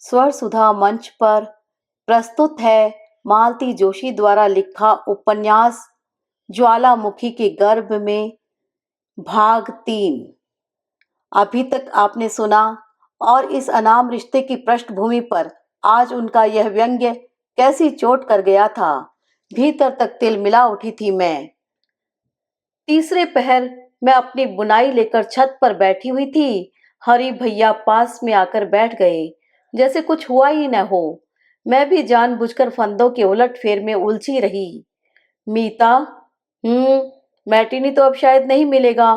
स्वर सुधा मंच पर प्रस्तुत है मालती जोशी द्वारा लिखा उपन्यास ज्वालामुखी के गर्भ में भाग 3। अभी तक आपने सुना और इस अनाम रिश्ते की पृष्ठभूमि पर आज उनका यह व्यंग्य कैसी चोट कर गया था। भीतर तक तिलमिला उठी थी मैं। तीसरे पहर मैं अपनी बुनाई लेकर छत पर बैठी हुई थी। हरी भैया पास में आकर बैठ गए जैसे कुछ हुआ ही न हो। मैं भी जानबूझकर फंदों के उलट-फेर में उलझी रही। मीता, मैटिनी तो अब शायद नहीं मिलेगा।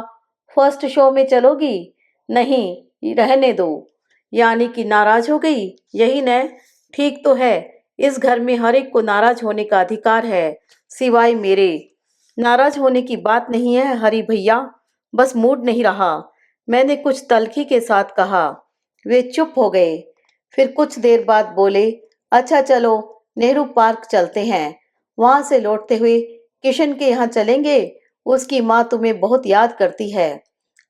फर्स्ट शो में चलोगी? नहीं, रहने दो। यानी कि नाराज हो गई, यही न? ठीक तो है, इस घर में हर एक को नाराज होने का अधिकार है, सिवाय मेरे। नाराज होने की बात नहीं है हरी भैया, बस मूड नहीं रहा, मैंने कुछ तल्खी के साथ कहा। वे चुप हो गए, फिर कुछ देर बाद बोले, अच्छा चलो नेहरू पार्क चलते हैं। वहां से लौटते हुए किशन के यहाँ चलेंगे, उसकी माँ तुम्हें बहुत याद करती है।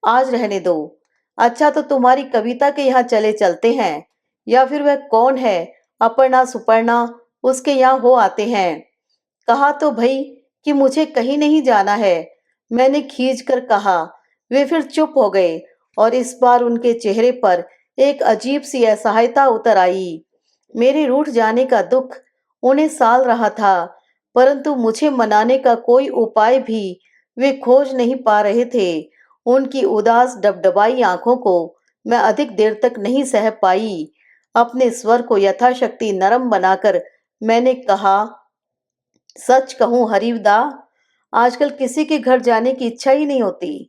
आज रहने दो। अच्छा तो तुम्हारी कविता के यहाँ चले चलते हैं, या फिर वह कौन है, अपर्णा सुपर्णा, उसके यहाँ हो आते हैं। कहा तो भई कि मुझे कहीं नहीं जाना है, मैंने खींच कर कहा। वे फिर चुप हो गए और इस बार उनके चेहरे पर एक अजीब सी असहायता उतर आई। मेरे रूठ जाने का दुख उन्हें साल रहा था, परंतु मुझे मनाने का कोई उपाय भी वे खोज नहीं पा रहे थे। उनकी उदास डबडबाई आंखों को मैं अधिक देर तक नहीं सह पाई। अपने स्वर को यथाशक्ति नरम बनाकर मैंने कहा, सच कहूं हरीदा, आजकल किसी के घर जाने की इच्छा ही नहीं होती।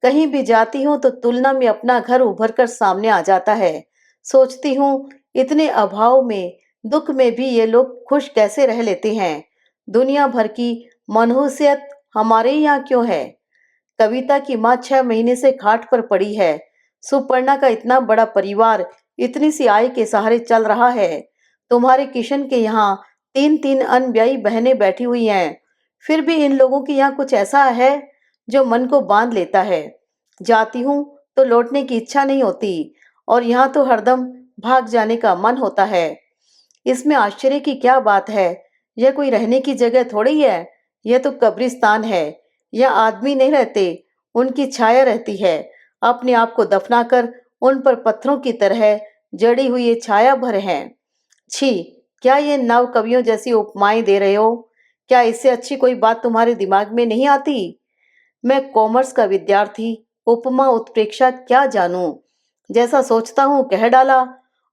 कहीं भी जाती हूँ तो तुलना में अपना घर उभर कर सामने आ जाता है। सोचती हूँ इतने अभाव में, दुख में भी ये लोग खुश कैसे रह लेते हैं। दुनिया भर की मनहूसियत हमारे यहाँ क्यों है। कविता की माँ 6 महीने से खाट पर पड़ी है। सुपर्णा का इतना बड़ा परिवार इतनी सी आय के सहारे चल रहा है। तुम्हारे किशन के यहाँ 3-3 अनब्याई बहनें बैठी हुई हैं। फिर भी इन लोगों के यहाँ कुछ ऐसा है जो मन को बांध लेता है। जाती हूँ तो लौटने की इच्छा नहीं होती, और यहाँ तो हरदम भाग जाने का मन होता है। इसमें आश्चर्य की क्या बात है। यह कोई रहने की जगह थोड़ी है, यह तो कब्रिस्तान है। यह आदमी नहीं रहते, उनकी छाया रहती है। अपने आप को दफनाकर उन पर पत्थरों की तरह जड़ी हुई ये छाया भर है। छी, क्या ये नव कवियों जैसी उपमाएं दे रहे हो? क्या इससे अच्छी कोई बात तुम्हारे दिमाग में नहीं आती? मैं कॉमर्स का विद्यार्थी, उपमा उत्प्रेक्षा क्या जानूं। जैसा सोचता हूँ कह डाला।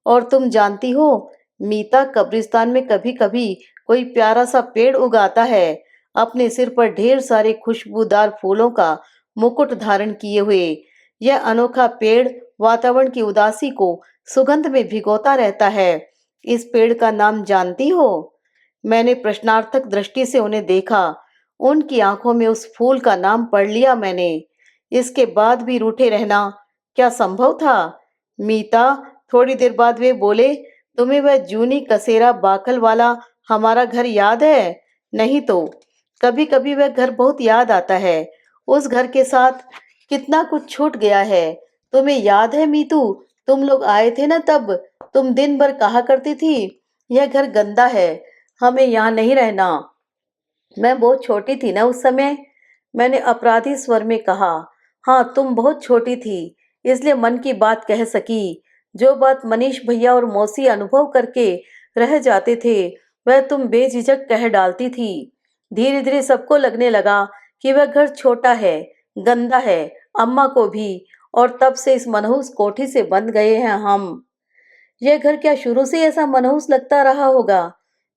और तुम जानती हो, मीता कब्रिस्तान में कभी कभी कोई प्यारा सा पेड़ उगाता है, अपने सिर पर ढेर सारे खुशबूदार फूलों का मुकुट धारण किए हुए। यह अनोखा पेड़ वातावरण की उदासी को सुगंध में भिगोता रहता है। इस पेड़ का नाम जानती हो? मैंने प्रश्नार्थक दृष्टि से उन्हें देखा। उनकी आंखों में उस फूल का नाम पढ़ लिया मैंने। इसके बाद भी रूठे रहना क्या संभव था? मीता, थोड़ी देर बाद वे बोले, तुम्हें वह जूनी कसेरा बाखल वाला हमारा घर याद है? नहीं तो कभी कभी वह घर बहुत याद आता है। उस घर के साथ कितना कुछ छूट गया है। तुम्हें याद है मीतू, तुम लोग आए थे ना तब, तुम दिन भर कहा करती थी, यह घर गंदा है, हमें यहाँ नहीं रहना। मैं बहुत छोटी थी ना उस समय, मैंने अपराधी स्वर में कहा। हाँ, तुम बहुत छोटी थी, इसलिए मन की बात कह सकी। जो बात मनीष भैया और मौसी अनुभव करके रह जाते थे, वह तुम बेझिझक कह डालती थी। धीरे धीरे सबको लगने लगा कि वह घर छोटा है, गंदा है, अम्मा को भी। और तब से इस मनहूस कोठी से बंद गए हैं हम। यह घर क्या शुरू से ऐसा मनहूस लगता रहा होगा?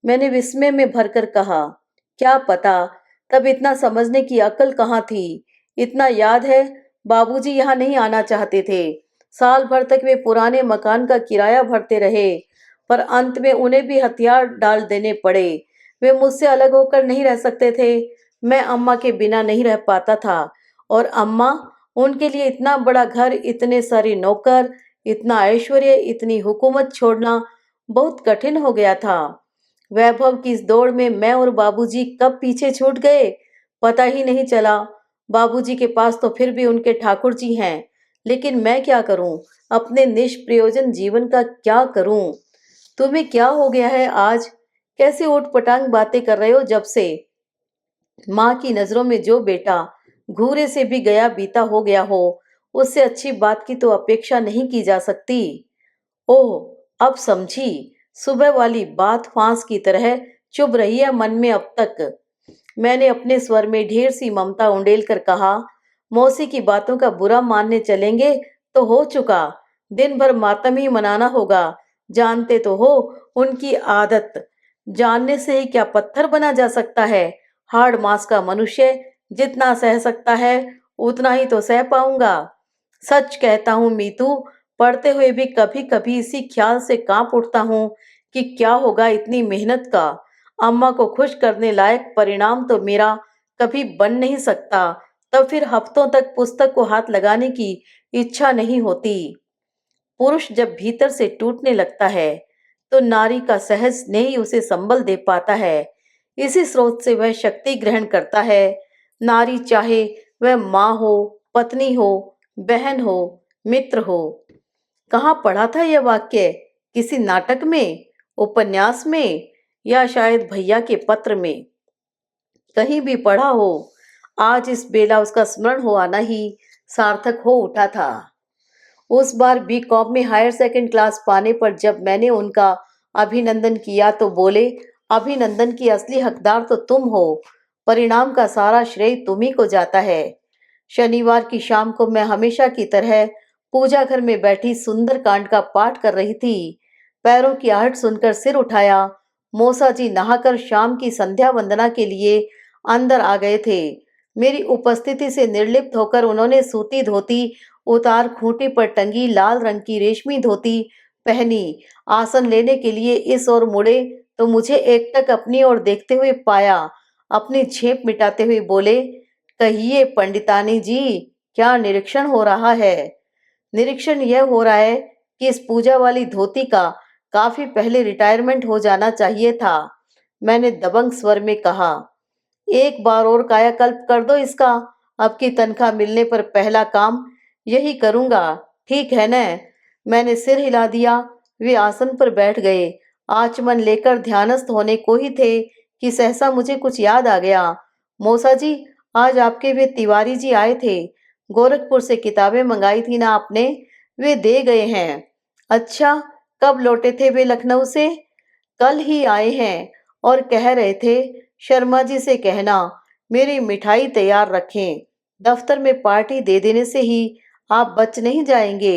मैंने विस्मय में भरकर कहा। क्या पता, तब इतना समझने की अक्ल कहाँ थी। इतना याद है, बाबूजी यहाँ नहीं आना चाहते थे। साल भर तक वे पुराने मकान का किराया भरते रहे, पर अंत में उन्हें भी हथियार डाल देने पड़े। वे मुझसे अलग होकर नहीं रह सकते थे। मैं अम्मा के बिना नहीं रह पाता था। और अम्मा, उनके लिए इतना बड़ा घर, इतने सारे नौकर, इतना ऐश्वर्य, इतनी हुकूमत छोड़ना बहुत कठिन हो गया था। वैभव की इस दौड़ में मैं और बाबूजी कब पीछे छूट गए, पता ही नहीं चला। बाबूजी के पास तो फिर भी उनके ठाकुर जी हैं, लेकिन मैं क्या करूं, अपने निष्प्रयोजन जीवन का क्या करूं? तुम्हें क्या हो गया है आज? कैसे ऊट-पटांग बातें कर रहे हो जब से? माँ की नजरों में जो बेटा घूरे से भी गया बीता हो गया हो, उससे अच्छी बात की तो अपेक्षा नहीं की जा सकती। ओह, अब समझी। सुबह वाली बात फांस की तरह चुभ रही है मन में अब तक। मैंने अपने स्वर में ढेर सी ममता उंडेल कर कहा, मौसी की बातों का बुरा मानने चलेंगे तो हो चुका। दिन भर मातम ही मनाना होगा। जानते तो हो उनकी आदत। जानने से ही क्या पत्थर बना जा सकता है? हाड़ मांस का मनुष्य जितना सह सकता है उतना ही तो सह पाऊंगा। सच कहता हूँ मीतू, पढ़ते हुए भी कभी कभी इसी ख्याल से कांप उठता हूँ कि क्या होगा इतनी मेहनत का। अम्मा को खुश करने लायक परिणाम तो मेरा कभी बन नहीं सकता। तब फिर हफ्तों तक पुस्तक को हाथ लगाने की इच्छा नहीं होती। पुरुष जब भीतर से टूटने लगता है तो नारी का सहज स्नेह ही उसे संबल दे पाता है। इसी स्रोत से वह शक्ति ग्रहण करता है। नारी चाहे वह माँ हो, पत्नी हो, बहन हो, मित्र हो। कहाँ पढ़ा था यह वाक्य? किसी नाटक में, उपन्यास में, या शायद भैया के पत्र में? कहीं भी पढ़ा हो। आज इस बेला उसका स्मरण हो आना ही सार्थक हो उठा था। उस बार बीकॉम में हायर सेकंड क्लास पाने पर जब मैंने उनका अभिनंदन किया तो बोले, अभिनंदन की असली हकदार तो तुम हो। परिणाम का सारा श्रेय तुम्ही को जाता है। शनिवार की शाम को मैं हमेशा की तरह पूजा घर में बैठी सुंदर कांड का पाठ कर रही थी। पैरों की आहट सुनकर सिर उठाया। मौसा जी नहाकर शाम की संध्या वंदना के लिए अंदर आ गए थे। मेरी उपस्थिति से निर्लिप्त होकर उन्होंने सूती धोती उतार खूंटी पर टंगी लाल रंग की रेशमी धोती पहनी। आसन लेने के लिए इस ओर मुड़े तो मुझे एकटक अपनी ओर देखते हुए पाया। अपनी झेप मिटाते हुए बोले, कहिए पंडितानी जी, क्या निरीक्षण हो रहा है? निरीक्षण यह हो रहा है कि इस पूजा वाली धोती का काफी पहले रिटायरमेंट हो जाना चाहिए था। मैंने दबंग स्वर में कहा, एक बार और कायाकल्प कर दो इसका। अब की तनख्वाह मिलने पर पहला काम यही करूंगा। ठीक है न? मैंने सिर हिला दिया। वे आसन पर बैठ गए। आचमन लेकर ध्यानस्थ होने को ही थे कि सहसा मुझे कुछ याद आ गया। मौसा जी, आज आपके वे तिवारी जी आए थे। गोरखपुर से किताबें मंगाई थी ना आपने? वे दे गए हैं। अच्छा, कब लौटे थे वे लखनऊ से? कल ही आए हैं और कह रहे थे शर्मा जी से कहना मेरी मिठाई तैयार रखें। दफ्तर में पार्टी दे देने से ही आप बच नहीं जाएंगे।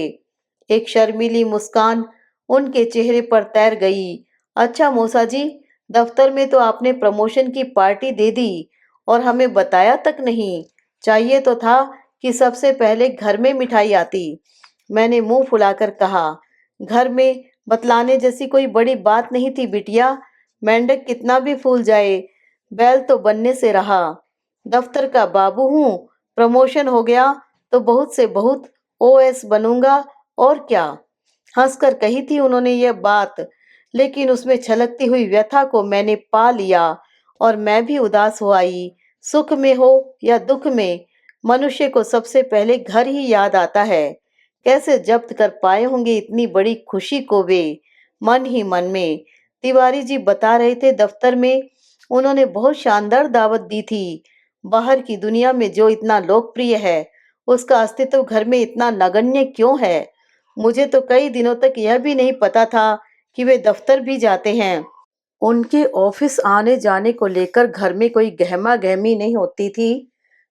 एक शर्मीली मुस्कान उनके चेहरे पर तैर गई। अच्छा मौसा जी, दफ्तर में तो आपने प्रमोशन की पार्टी दे दी और हमें बताया तक नहीं। चाहिए तो था कि सबसे पहले घर में मिठाई आती। मैंने मुंह फुलाकर कहा, घर में बतलाने जैसी कोई बड़ी बात नहीं थी बिटिया। मेंढक कितना भी फूल जाए, बैल तो बनने से रहा। दफ्तर का बाबू हूँ। प्रमोशन हो गया तो बहुत से बहुत ओएस बनूंगा और क्या। हंसकर कही थी उन्होंने यह बात, लेकिन उसमें छलकती हुई व्यथा को मैंने पा लिया और मैं भी उदास हो आई। सुख में हो या दुख में, मनुष्य को सबसे पहले घर ही याद आता है। कैसे जब्त कर पाए होंगे इतनी बड़ी खुशी को वे, मन ही मन में। तिवारी जी बता रहे थे दफ्तर में उन्होंने बहुत शानदार दावत दी थी। बाहर की दुनिया में जो इतना लोकप्रिय है, उसका अस्तित्व घर में इतना नगण्य क्यों है? मुझे तो कई दिनों तक यह भी नहीं पता था कि वे दफ्तर भी जाते हैं। उनके ऑफिस आने जाने को लेकर घर में कोई गहमा गहमी नहीं होती थी।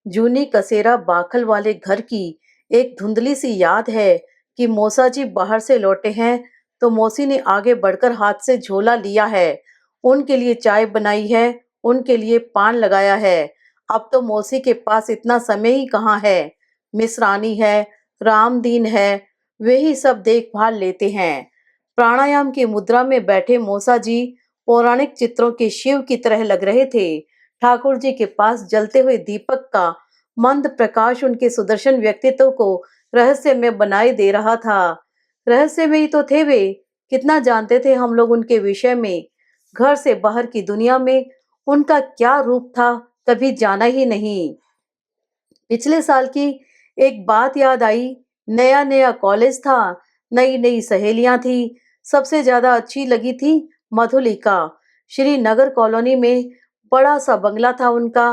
जूनी कसेरा बाखल वाले घर की एक धुंधली सी याद है कि मौसा जी बाहर से लौटे हैं तो मौसी ने आगे बढ़कर हाथ से झोला लिया है, उनके लिए चाय बनाई है, उनके लिए पान लगाया है। अब तो मौसी के पास इतना समय ही कहाँ है। मिसरानी है, रामदीन है, वे ही सब देखभाल लेते हैं। प्राणायाम की मुद्रा में बैठे मौसा जी पौराणिक चित्रों के शिव की तरह लग रहे थे। ठाकुर जी के पास जलते हुए दीपक का मंद प्रकाश उनके सुदर्शन व्यक्तित्व को रहस्य में बनाए दे रहा था। रहस्य में ही तो थे वे। कितना जानते थे हम लोग उनके विषय में। घर से बाहर की दुनिया में उनका क्या रूप था, कभी जाना ही नहीं। पिछले साल की एक बात याद आई। नया नया कॉलेज था, नई नई सहेलियां थी। सबसे ज्यादा अच्छी लगी थी मधुलिका। श्रीनगर कॉलोनी में बड़ा सा बंगला था उनका।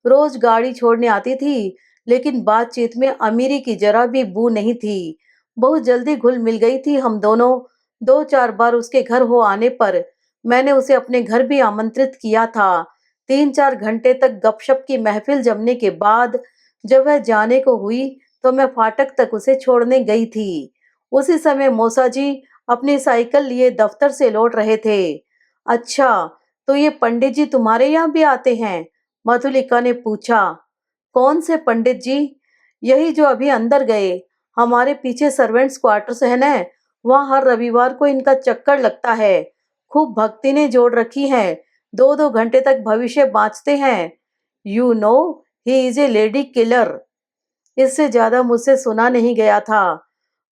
रोज गाड़ी छोड़ने आती थी, लेकिन बातचीत में अमीरी की जरा भी बू नहीं थी। बहुत जल्दी घुल मिल गई थी हम दोनों। 2-4 बार उसके घर हो आने पर मैंने उसे अपने घर भी आमंत्रित किया था। 3-4 घंटे तक गपशप की महफिल जमने के बाद जब वह जाने को हुई तो मैं फाटक तक उसे छोड़ने गई थी। उसी समय मौसा जी अपनी साइकिल लिए दफ्तर से लौट रहे थे। अच्छा, तो ये पंडित जी तुम्हारे यहाँ भी आते हैं? मधुलिका ने पूछा। कौन से पंडित जी? यही जो अभी अंदर गए। हमारे पीछे सर्वेंट्स क्वार्टर्स है न, वहाँ हर रविवार को इनका चक्कर लगता है। खूब भक्ति ने जोड़ रखी है। 2-2 घंटे तक भविष्य बाँचते हैं। You know, he is a lady killer. इससे ज्यादा मुझसे सुना नहीं गया था।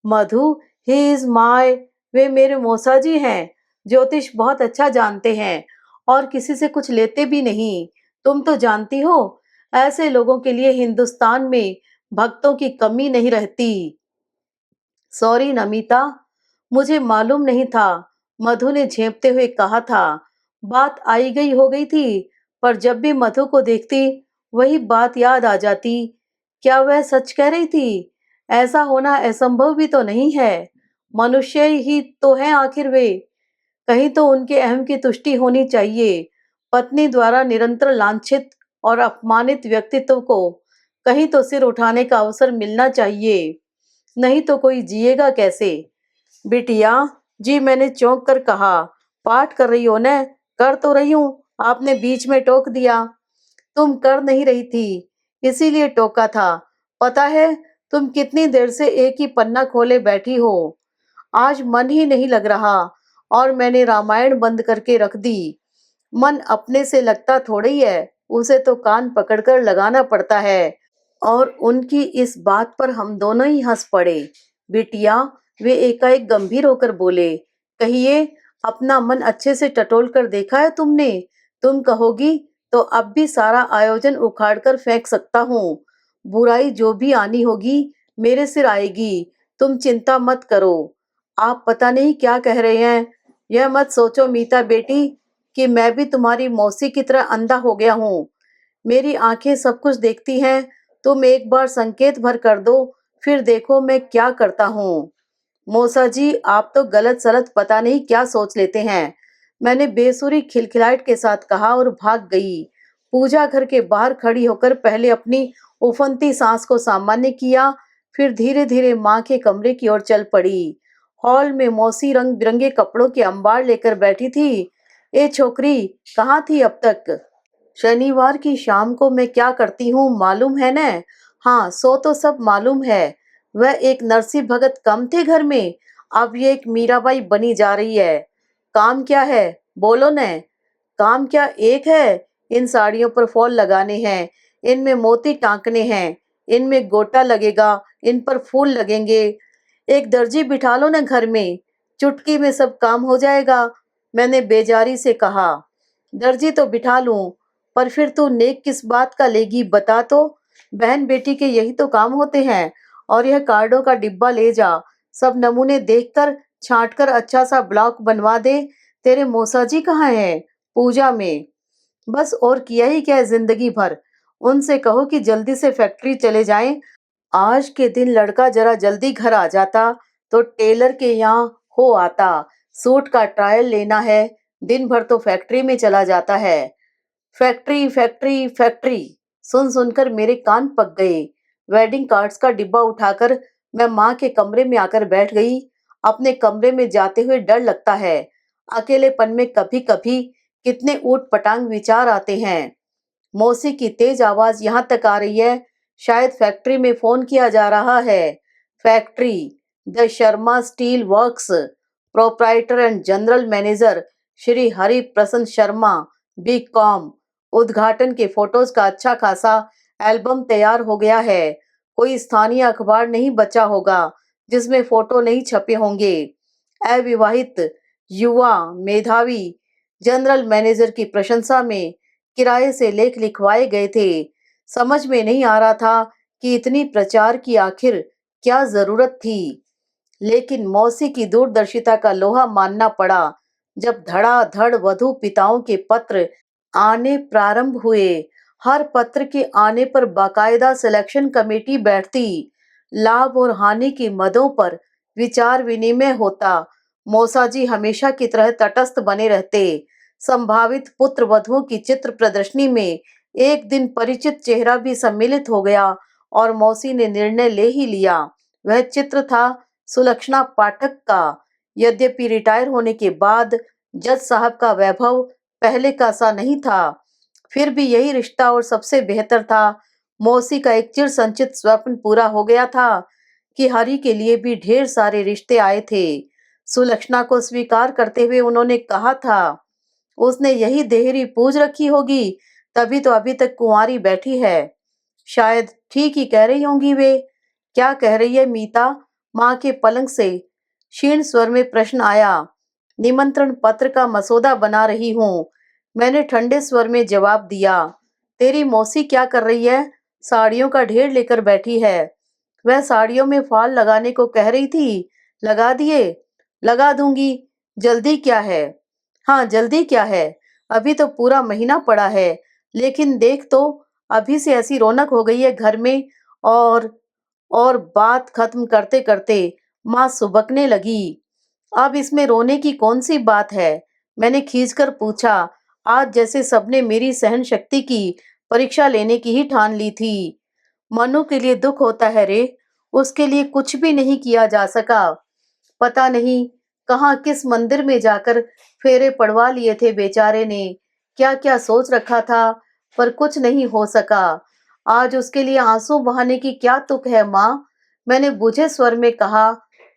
मधु, ही इज माय, वे मेरे मौसा जी हैं। ज्योतिष बहुत अच्छा जानते हैं और किसी से कुछ लेते भी नहीं। तुम तो जानती हो, ऐसे लोगों के लिए हिंदुस्तान में भक्तों की कमी नहीं रहती। सॉरी नमिता, मुझे मालूम नहीं था, मधु ने झेंपते हुए कहा था। बात आई गई हो गई थी, पर जब भी मधु को देखती वही बात याद आ जाती। क्या वह सच कह रही थी? ऐसा होना असंभव भी तो नहीं है। मनुष्य ही तो हैं आखिर वे। कहीं तो उनके अहम की तुष्टि होनी चाहिए। पत्नी द्वारा निरंतर लांछित और अपमानित व्यक्तित्व को कहीं तो सिर उठाने का अवसर मिलना चाहिए। नहीं तो कोई जिएगा कैसे? बिटिया जी, मैंने चौंक कर कहा। पाठ कर रही हो न? कर तो रही हूँ, आपने बीच में टोक दिया। तुम कर नहीं रही थी, इसीलिए टोका था। पता है तुम कितनी देर से एक ही पन्ना खोले बैठी हो। आज मन ही नहीं लग रहा और मैंने रामायण बंद करके रख दी। मन अपने से लगता थोड़ी है, उसे तो कान पकड़कर लगाना पड़ता है। और उनकी इस बात पर हम दोनों ही हंस पड़े। बिटिया, वे एकाएक गंभीर होकर बोले, कहिए, अपना मन अच्छे से टटोल कर देखा है तुमने? तुम कहोगी तो अब भी सारा आयोजन उखाड़ कर फेंक सकता हूँ। बुराई जो भी आनी होगी मेरे सिर आएगी। तुम चिंता मत करो। आप पता नहीं क्या कह रहे हैं। यह मत सोचो मीता बेटी कि मैं भी तुम्हारी मौसी की तरह अंधा हो गया हूँ। मेरी आंखें सब कुछ देखती हैं। तुम एक बार संकेत भर कर दो, फिर देखो मैं क्या करता हूँ। मौसा जी, आप तो गलत सलत पता नहीं क्या सोच लेते हैं, मैंने बेसुरी खिलखिलाहट के साथ कहा और भाग गई। पूजा घर के बाहर खड़ी होकर पहले अपनी उफनती सांस को सामान्य किया, फिर धीरे धीरे माँ के कमरे की ओर चल पड़ी। हॉल में मौसी रंग बिरंगे कपड़ों के अंबार लेकर बैठी थी। ए छोकरी, कहाँ थी अब तक? शनिवार की शाम को मैं क्या करती हूँ मालूम है न? हाँ, सो तो सब मालूम है। वह एक नरसिंह भगत कम थे घर में, अब ये एक मीराबाई बनी जा रही है। काम क्या है? बोलो न। काम क्या एक है? इन साड़ियों पर फॉल लगाने हैं, इनमें मोती टाँकने हैं, इनमें गोटा लगेगा, इन पर फूल लगेंगे। एक दर्जी बिठा लो न घर में, चुटकी में सब काम हो जाएगा। मैंने बेजारी से कहा। दर्जी तो बिठा लूं, पर फिर तू नेक किस बात का लेगी बता तो। बहन बेटी के यही तो काम होते हैं। और यह कार्डों का डिब्बा ले जा, सब नमूने देखकर छांट कर अच्छा सा ब्लॉक बनवा दे। तेरे मौसा जी कहाँ हैं? पूजा में। बस और किया ही क्या है जिंदगी भर। उनसे कहो कि जल्दी से फैक्ट्री चले जाएं। आज के दिन लड़का जरा जल्दी घर आ जाता तो टेलर के यहाँ हो आता। सूट का ट्रायल लेना है, दिन भर तो फैक्ट्री में चला जाता है। फैक्ट्री फैक्ट्री फैक्ट्री, सुन सुनकर मेरे कान पक गए। वेडिंग कार्ड्स का डिब्बा उठाकर मैं माँ के कमरे में आकर बैठ गई। अपने कमरे में जाते हुए डर लगता है। अकेलेपन में कभी कभी कितने ऊट पटांग विचार आते हैं। मौसी की तेज आवाज यहाँ तक आ रही है, शायद फैक्ट्री में फोन किया जा रहा है। Factory, the Sharma steel works, proprietor and general manager Shri Hari प्रसन्न शर्मा, बी कॉम। उद्घाटन के फोटोज का अच्छा खासा एल्बम तैयार हो गया है। कोई स्थानीय अखबार नहीं बचा होगा जिसमें फोटो नहीं छपे होंगे। अविवाहित युवा मेधावी जनरल मैनेजर की प्रशंसा में किराए से लेख लिखवाए गए थे। समझ में नहीं आ रहा था कि इतनी प्रचार की आखिर क्या जरूरत थी। लेकिन मौसी की दूरदर्शिता का लोहा मानना पड़ा जब धड़ाधड़ वधू पिताओं के पत्र आने प्रारंभ हुए। हर पत्र के आने पर बाकायदा सिलेक्शन कमेटी बैठती, लाभ और हानि की मदों पर विचार विनिमय होता। मौसाजी हमेशा की तरह तटस्थ बने रहते। संभावित पुत्र वधुओं की चित्र प्रदर्शनी में एक दिन परिचित चेहरा भी सम्मिलित हो गया और मौसी ने निर्णय ले ही लिया। वह चित्र था सुलक्षणा पाठक का। यद्यपि रिटायर होने के बाद जज साहब का वैभव पहले का सा नहीं था, फिर भी यही रिश्ता और सबसे बेहतर था। मौसी का एक चिर संचित स्वप्न पूरा हो गया था कि हरि के लिए भी ढेर सारे रिश्ते आए थे। सुलक्षणा को स्वीकार करते हुए उन्होंने कहा था, उसने यही देहरी पूज रखी होगी, तभी तो अभी तक कुंवारी बैठी है। शायद ठीक ही कह रही होंगी वे। क्या कह रही है मीता? माँ के पलंग से क्षीण स्वर में प्रश्न आया। निमंत्रण पत्र का मसौदा बना रही हूँ, मैंने ठंडे स्वर में जवाब दिया। तेरी मौसी क्या कर रही है? साड़ियों का ढेर लेकर बैठी है। वह साड़ियों में फॉल लगाने को कह रही थी। लगा दिए? लगा दूंगी। जल्दी क्या है? हाँ, जल्दी क्या है? अभी तो पूरा महीना पड़ा है। लेकिन देख तो, अभी से ऐसी रौनक हो गई है घर में। और और बात खत्म करते करते माँ सुबकने लगी। अब इसमें रोने की कौन सी बात है? मैंने खींचकर पूछा। आज जैसे सबने मेरी सहन शक्ति की परीक्षा लेने की ही ठान ली थी। मनु के लिए दुख होता है रे, उसके लिए कुछ भी नहीं किया जा सका। पता नहीं कहाँ किस मंदिर में जाकर फेरे पड़वा लिए थे बेचारे ने, क्या क्या सोच रखा था, पर कुछ नहीं हो सका। आज उसके लिए आंसू बहाने की क्या तुक है माँ? मैंने बुझे स्वर में कहा।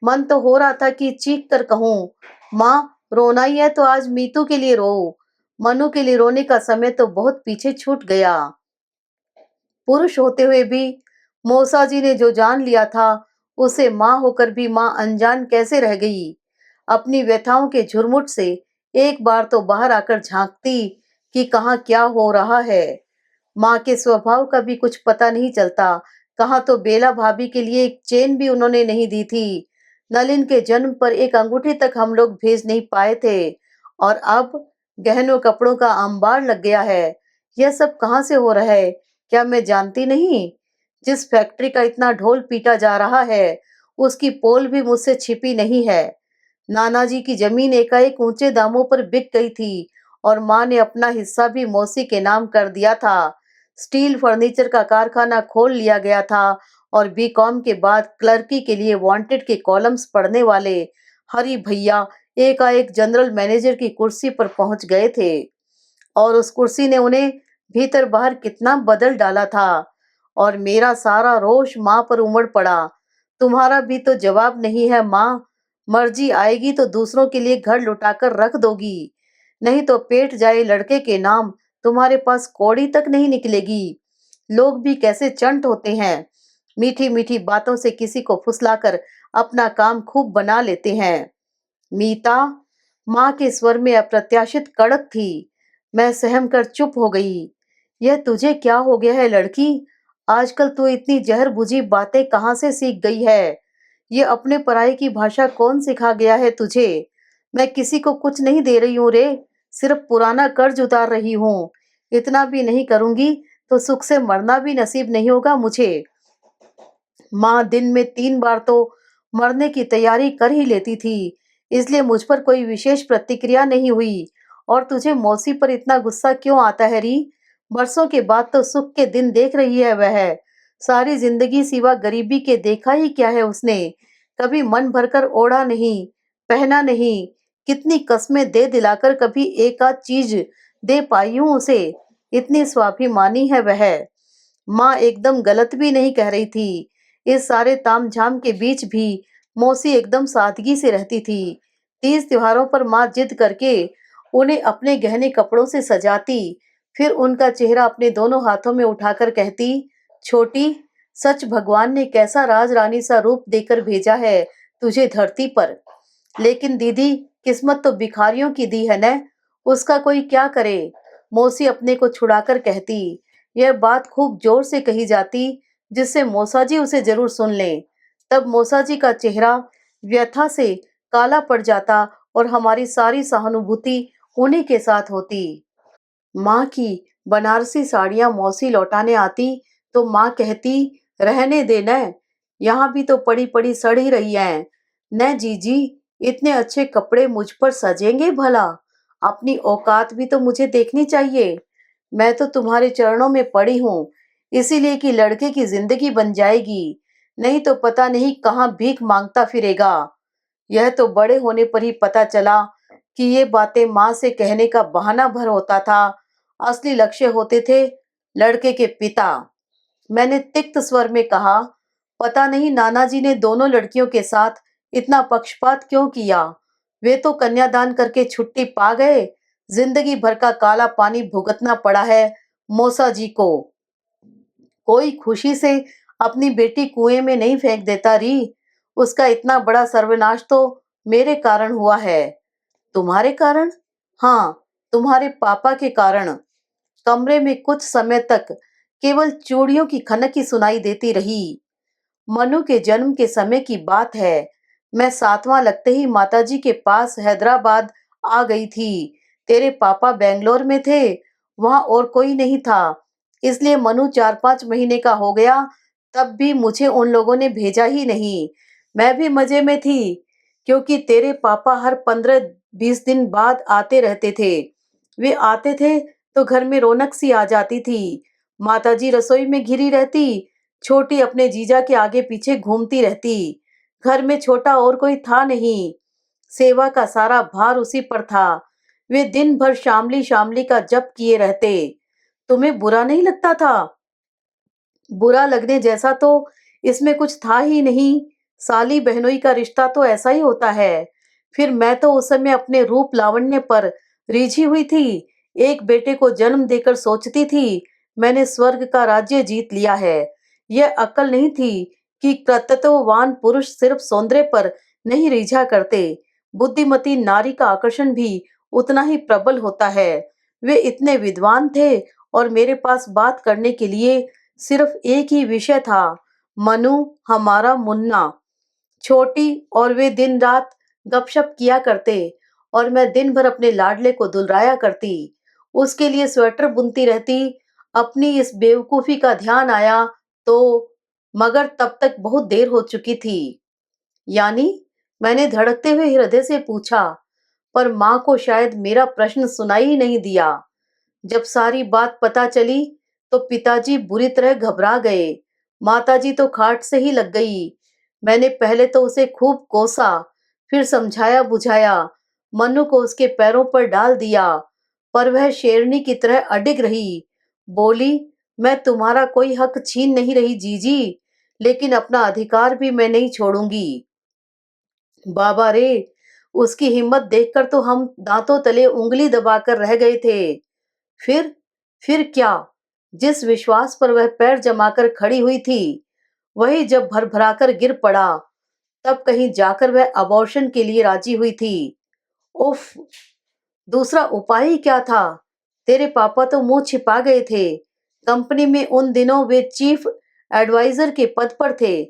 मन तो हो रहा था कि चीख कर कहूँ, माँ रोना ही है तो आज मीतू के लिए रो। मनु के लिए रोने का समय तो बहुत पीछे छूट गया। पुरुष होते हुए भी मौसा जी ने जो जान लिया था, उसे माँ होकर भी माँ अनजान कैसे रह गई। अपनी व्यथाओं के झुरमुट से एक बार तो बाहर आकर झांकती कि कहाँ क्या हो रहा है। माँ के स्वभाव का भी कुछ पता नहीं चलता। कहाँ तो बेला भाभी के लिए एक चेन भी उन्होंने नहीं दी थी। नलिन के जन्म पर एक अंगूठी तक हम लोग भेज नहीं पाए थे, और अब गहनों कपड़ों का अंबार लग गया है। यह सब कहाँ से हो रहा है? क्या मैं जानती नहीं? जिस फैक्ट्री का इतना ढोल पीटा जा रहा है, उसकी पोल भी मुझसे छिपी नहीं है। नाना जी की जमीन एकाएक ऊंचे दामों पर बिक गई थी और माँ ने अपना हिस्सा भी मौसी के नाम कर दिया था। स्टील फर्नीचर का कारखाना खोल लिया गया था और बीकॉम के बाद क्लर्की के लिए वांटेड के कॉलम्स पढ़ने वाले हरी भैया एकाएक जनरल मैनेजर की कुर्सी पर पहुंच गए थे, और उस कुर्सी ने उन्हें भीतर बाहर कितना बदल डाला था। और मेरा सारा रोष माँ पर उमड़ पड़ा। तुम्हारा भी तो जवाब नहीं है माँ। मर्जी आएगी तो दूसरों के लिए घर लुटाकर रख दोगी, नहीं तो पेट जाए लड़के के नाम तुम्हारे पास कौड़ी तक नहीं निकलेगी। लोग भी कैसे चंट होते हैं, मीठी मीठी बातों से किसी को फुसलाकर अपना काम खूब बना लेते हैं। मीता, माँ के स्वर में अप्रत्याशित कड़क थी। मैं सहम कर चुप हो गई। यह तुझे क्या हो गया है लड़की? आजकल तू इतनी जहर बुझी बातें कहाँ से सीख गई है? ये अपने पराये की भाषा कौन सिखा गया है तुझे? मैं किसी को कुछ नहीं दे रही हूँ रे, सिर्फ पुराना कर्ज उतार रही हूँ। इतना भी नहीं करूंगी तो सुख से मरना भी नसीब नहीं होगा मुझे। माँ दिन में 3 बार तो मरने की तैयारी कर ही लेती थी, इसलिए मुझ पर कोई विशेष प्रतिक्रिया नहीं हुई। और तुझे मौसी पर इतना गुस्सा क्यों आता है री? बरसों के बाद तो सुख के दिन देख रही है वह। सारी जिंदगी सिवा गरीबी के देखा ही क्या है उसने? कभी मन भरकर ओढ़ा नहीं, पहना नहीं। कितनी कस्में दे दिलाकर कभी एक आध चीज दे पाई हूँ उसे। इतनी स्वाभिमानी है वह। माँ एकदम गलत भी नहीं कह रही थी। इस सारे तामझाम के बीच भी मौसी एकदम सादगी से रहती थी। तीज त्योहारों पर माँ जिद करके उन्हें अपने गहने कपड़ों से सजाती, फिर उनका चेहरा अपने दोनों हाथों में उठाकर कहती, छोटी, सच भगवान ने कैसा राज रानी सा रूप देकर भेजा है तुझे धरती पर। लेकिन दीदी, किस्मत तो भिखारियों की दी है न, उसका कोई क्या करे? मौसी अपने को छुड़ाकर कहती। यह बात खूब जोर से कही जाती, जिससे मौसाजी उसे जरूर सुन ले। तब मौसाजी का चेहरा व्यथा से काला पड़ जाता और हमारी सारी सहानुभूति उन्हीं के साथ होती। माँ की बनारसी साड़ियाँ मौसी लौटाने आती तो माँ कहती, रहने दे न, यहाँ भी तो पड़ी पड़ी सड़ ही रही हैं। न जीजी, इतने अच्छे कपड़े मुझ पर सजेंगे भला? अपनी औकात भी तो मुझे देखनी चाहिए। मैं तो तुम्हारे चरणों में पड़ी हूँ, इसीलिए कि लड़के की जिंदगी बन जाएगी, नहीं तो पता नहीं कहाँ भीख मांगता फिरेगा। यह तो बड़े होने पर ही पता चला कि ये बातें माँ से कहने का बहाना भर होता था। असली लक्ष्य होते थे लड़के के पिता। मैंने तिक्त स्वर में कहा, पता नहीं नाना जी ने दोनों लड़कियों के साथ इतना पक्षपात क्यों किया। वे तो कन्यादान करके छुट्टी पा गए, जिंदगी भर का काला पानी भुगतना पड़ा है मौसा जी को। कोई खुशी से अपनी बेटी कुएं में नहीं फेंक देता री। उसका इतना बड़ा सर्वनाश तो मेरे कारण हुआ है। तुम्हारे कारण? हाँ, तुम्हारे पापा के कारण। कमरे में कुछ समय तक केवल चूड़ियों की खनक ही सुनाई देती रही। मनु के जन्म के समय की बात है। मैं 7वां लगते ही माताजी के पास हैदराबाद आ गई थी। तेरे पापा बेंगलोर में थे, वहां और कोई नहीं था। इसलिए मनु 4-5 महीने का हो गया, तब भी मुझे उन लोगों ने भेजा ही नहीं। मैं भी मजे में थी, क्योंकि तेरे पापा हर 15-20 दिन बाद आते रहते थे। वे आते थे तो घर में रौनक सी आ जाती थी। माताजी रसोई में घिरी रहती, छोटी अपने जीजा के आगे पीछे घूमती रहती। घर में छोटा और कोई था नहीं, सेवा का सारा भार उसी पर था। वे दिन भर शामली शामली का जप किए रहते। तुम्हें बुरा नहीं लगता था? बुरा लगने जैसा तो इसमें कुछ था ही नहीं। साली बहनोई का रिश्ता तो ऐसा ही होता है। फिर मैं तो उस समय अपने रूप लावण्य पर रिझी हुई थी। एक बेटे को जन्म देकर सोचती थी मैंने स्वर्ग का राज्य जीत लिया है। यह अक्ल नहीं थी कि कर्तव्यवान पुरुष सिर्फ सौंदर्य पर नहीं रिझा करते, बुद्धिमती नारी का आकर्षण भी उतना ही प्रबल होता है। वे इतने विद्वान थे और मेरे पास बात करने के लिए सिर्फ एक ही विषय था, मनु, हमारा मुन्ना। छोटी और वे दिन रात गपशप किया करते और मैं दिन भर अपने लाडले को दुलराया करती, उसके लिए स्वेटर बुनती रहती। अपनी इस बेवकूफी का ध्यान आया तो, मगर तब तक बहुत देर हो चुकी थी। यानी? मैंने धड़कते हुए हृदय से पूछा, पर माँ को शायद मेरा प्रश्न सुनाई ही नहीं दिया। जब सारी बात पता चली तो पिताजी बुरी तरह घबरा गए। माताजी तो खाट से ही लग गई। मैंने पहले तो उसे खूब कोसा, फिर समझाया बुझाया, मन्नू को उसके पैरों पर डाल दिया, पर वह शेरनी की तरह अडिग रही। बोली, मैं तुम्हारा कोई हक छीन नहीं रही जीजी, लेकिन अपना अधिकार भी मैं नहीं छोड़ूंगी। बाबा रे, उसकी हिम्मत देखकर तो हम दांतों तले उंगली दबाकर रह गए थे। फिर फिर क्या? जिस विश्वास पर वह पैर जमाकर खड़ी हुई थी, वही जब भरभराकर गिर पड़ा, तब कहीं जाकर वह अबॉर्शन के लिए राजी हुई थी। उफ! दूसरा उपाय ही क्या था? तेरे पापा तो मुंह छिपा गए थे। कंपनी में उन दिनों वे चीफ एडवाइजर के पद पर थे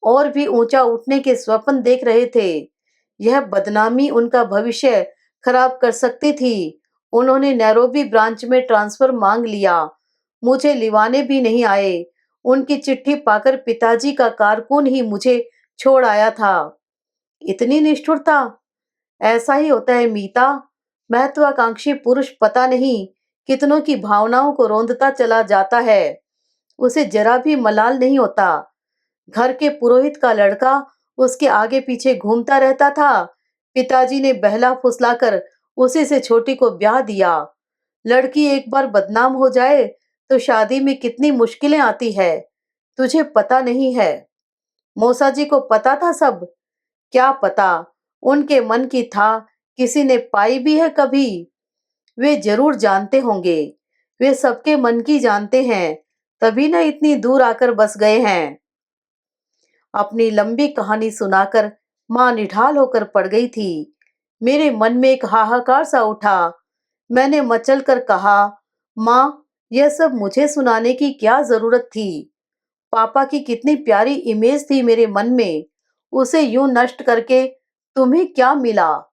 और भी ऊंचा उठने के स्वप्न देख रहे थे। यह बदनामी उनका भविष्य खराब कर सकती थी। उन्होंने नैरोबी ब्रांच में ट्रांसफर मांग लिया। मुझे लिवाने भी नहीं आए। उनकी चिट्ठी पाकर पिताजी का कारकुन ही मुझे छोड़ आया था। इतनी निष्ठुरता? ऐसा ही होता है मीता। महत्वाकांक्षी पुरुष पता नहीं कितनों की भावनाओं को रौंदता चला जाता है। उसे जरा भी मलाल नहीं होता। घर के पुरोहित का लड़का उसके आगे पीछे घूमता रहता था। पिताजी ने बहला फुसलाकर उसी से छोटी को ब्याह दिया। लड़की एक बार बदनाम हो जाए तो शादी में कितनी मुश्किलें आती है, तुझे पता नहीं है। मौसा जी को पता था सब? क्या पता, उनके मन की था किसी ने पाई भी है कभी? वे जरूर जानते होंगे। वे सबके मन की जानते हैं, तभी ना इतनी दूर आकर बस गए हैं। अपनी लंबी कहानी सुनाकर माँ निढाल होकर पड़ गई थी। मेरे मन में एक हाहाकार सा उठा। मैंने मचल कर कहा, माँ, यह सब मुझे सुनाने की क्या जरूरत थी? पापा की कितनी प्यारी इमेज थी मेरे मन में। उसे यूं नष्ट करके तुम्हें क्या मिला?